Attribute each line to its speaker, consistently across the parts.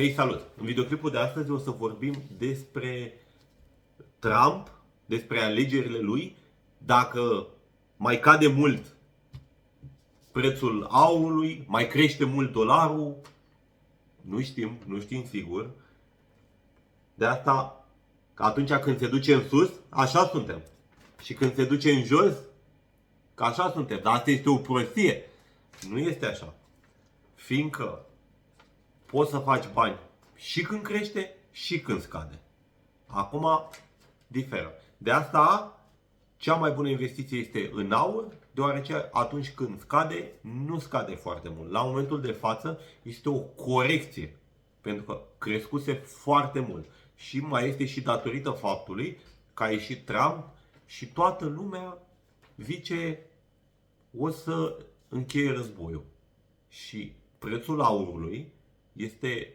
Speaker 1: Hei, salut! În videoclipul de astăzi o să vorbim despre Trump, despre alegerile lui, dacă mai cade mult prețul aurului, mai crește mult dolarul, nu știm sigur. De asta, atunci când se duce în sus, așa suntem. Și când se duce în jos, că așa suntem. Dar asta este o prostie. Nu este așa. Fiindcă poți să faci bani și când crește și când scade. Acum diferă. De asta cea mai bună investiție este în aur, deoarece atunci când scade, nu scade foarte mult. La momentul de față este o corecție, pentru că crescuse foarte mult. Și mai este și datorită faptului că a ieșit Trump și toată lumea zice o să încheie războiul. Și prețul aurului este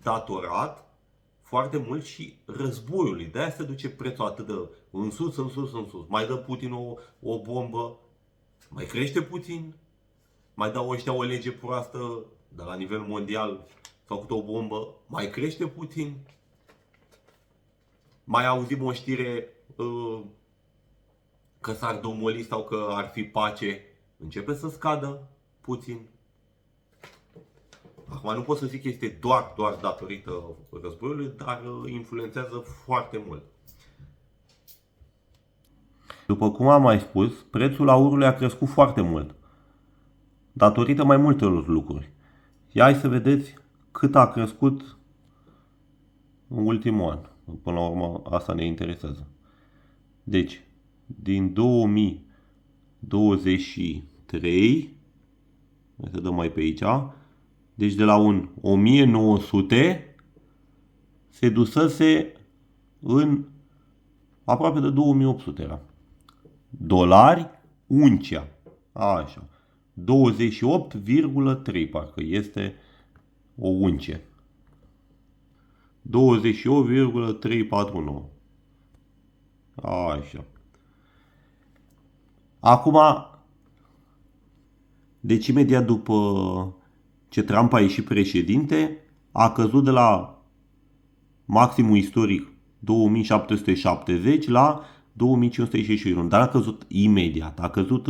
Speaker 1: datorat foarte mult și războiului. De-aia se duce prețul atât de în sus, în sus, în sus. Mai dă Putin o bombă, mai crește puțin, mai dau ăștia o lege proastă, de la nivel mondial s-a făcut o bombă, mai crește puțin. Mai auzim o știre că s-ar domoli sau că ar fi pace, începe să scadă puțin. Acum nu pot să zic că este doar datorită războiului, dar influențează foarte mult. După cum am mai spus, prețul aurului a crescut foarte mult, datorită mai multor lucruri. Ia hai să vedeți cât a crescut în ultimul an. Până la urmă, asta ne interesează. Deci, din 2023, să dăm mai pe aici, deci de la un 1900 se dusese în aproape de 2800 era. Dolari uncea. Așa. 28,3 parcă este o uncie. 28,349. Așa. Acum, deci imediat după ce Trump a ieșit președinte, a căzut de la maximul istoric 2770 la 2561. Dar a căzut imediat. A căzut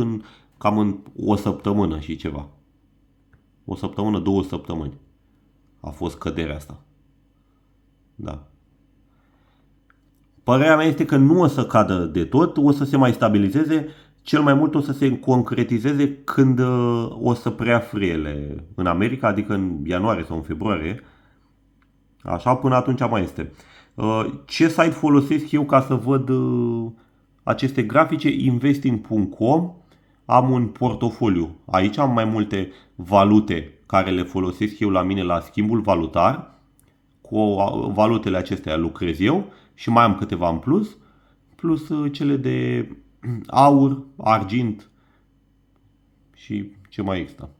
Speaker 1: cam în o săptămână și ceva. O săptămână, 2 săptămâni. A fost căderea asta. Da. Părerea mea este că nu o să cadă de tot, o să se mai stabilizeze. Cel mai mult o să se concretizeze când o să preia frâiele în America, adică în ianuarie sau în februarie. Așa, până atunci mai este. Ce site folosesc eu ca să văd aceste grafice? Investing.com. Am un portofoliu. Aici am mai multe valute care le folosesc eu la mine la schimbul valutar. Cu valutele acestea lucrez eu și mai am câteva în plus. Plus cele de aur, argint și ce mai există.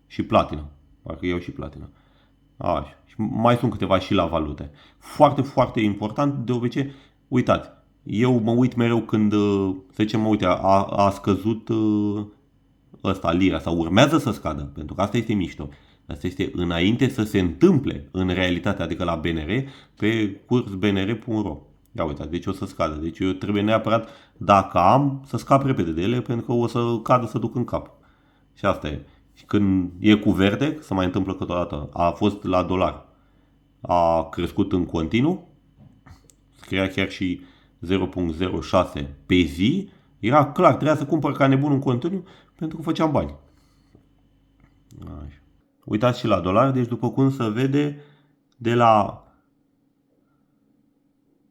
Speaker 1: Și platină. Parcă iau și platină. Așa. Și mai sunt câteva și la valute. Foarte, foarte important. De obicei, uitați, eu mă uit mereu când, să zicem, uite, a scăzut ăsta, lira, sau urmează să scadă, pentru că asta este mișto. Asta este înainte să se întâmple în realitate, adică la BNR, pe curs bnr.ro. Ia uitați, deci o să scadă. Deci eu trebuie neapărat, dacă am, să scap repede de ele, pentru că o să cadă, să duc în cap. Și asta e. Și când e cu verde, se mai întâmplă câteodată, a fost la dolar, a crescut în continuu, scria chiar și 0.06 pe zi, era clar, trebuia să cumpăr ca nebun în continuu pentru că făceam bani. Așa. Uitați și la dolar, deci după cum se vede, de la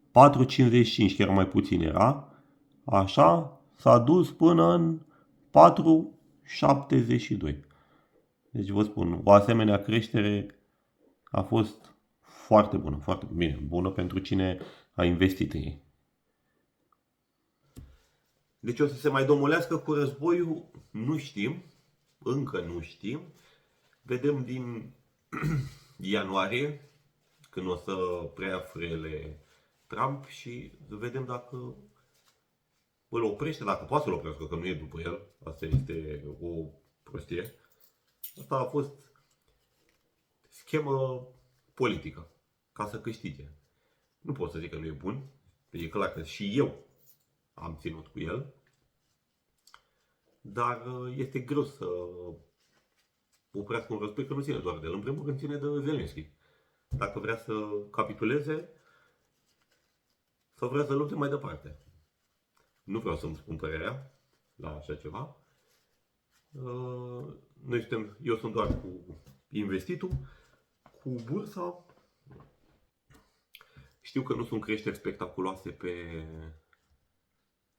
Speaker 1: 4,55, chiar mai puțin era, așa, s-a dus până în 4,72. Deci vă spun, o asemenea creștere a fost foarte bună, foarte bine, bună pentru cine a investit în ei. Deci o să se mai domolească cu războiul? Nu știm, încă nu știm. Vedem din ianuarie, când o să preia frâiele Trump și vedem dacă îl oprește, dacă poate să-l oprească, că nu e după el. Asta este o prostie. Asta a fost schemă politică, ca să câștige. Nu pot să zic că nu e bun, e clar că și eu am ținut cu el, dar este greu să oprească un război, că nu ține doar de el, în primul rând ține de Zelensky. Dacă vrea să capituleze, sau vrea să lupte mai departe. Nu vreau să-mi spun părerea la așa ceva. Eu sunt doar cu investitul, cu bursa. Știu că nu sunt creșteri spectaculoase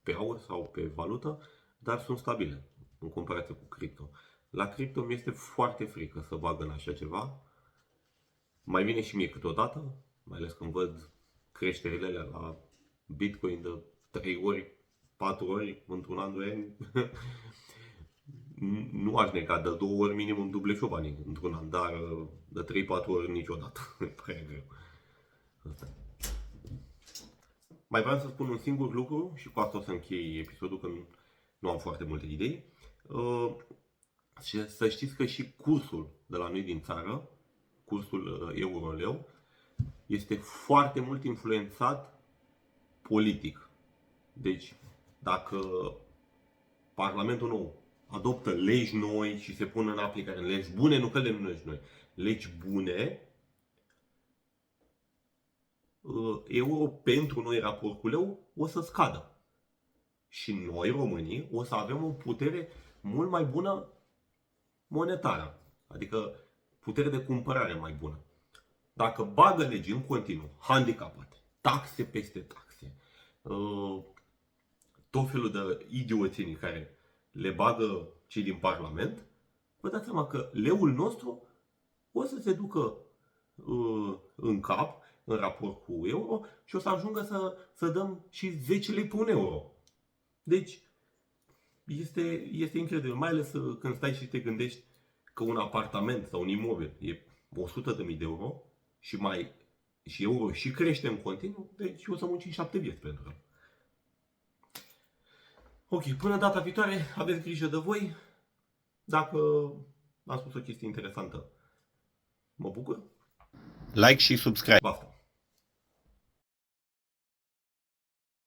Speaker 1: pe aur sau pe valută, dar sunt stabile în comparație cu cripto. La cripto mi este foarte frică să bag în așa ceva. Mai vine și mie câteodată, mai ales când văd creșterile alea la Bitcoin de 3 ori, 4 ori într-un an, 2 ani. Nu aș nega, de 2 ori minimum dublești banii într-un an, dar de 3-4 ori niciodată. Prea greu. Asta. Mai vreau să spun un singur lucru și cu asta o să închei episodul, că nu am foarte multe idei. Și să știți că și cursul de la noi din țară, cursul euro-leu, este foarte mult influențat politic. Deci, dacă Parlamentul nou adoptă legi noi și se pun în aplicare legi bune, nu că legi noi, legi bune, euro pentru noi raport cu leu o să scadă. Și noi, românii, o să avem o putere mult mai bună monetară. Adică putere de cumpărare mai bună. Dacă bagă legi în continuu, handicapate, taxe peste taxe, tot felul de idioțenii care le bagă cei din Parlament, vă dați seama că leul nostru o să se ducă în cap în raport cu euro și o să ajungă să dăm și 10 lei pe un euro. Deci este incredibil, mai ales când stai și te gândești că un apartament sau un imobil e 100.000 de euro și euro și crește în continuu, deci o să muncim 7 vieți pentru el. Ok, până data viitoare, aveți grijă de voi. Dacă am spus o chestie interesantă, mă bucur. Like și subscribe. Basta.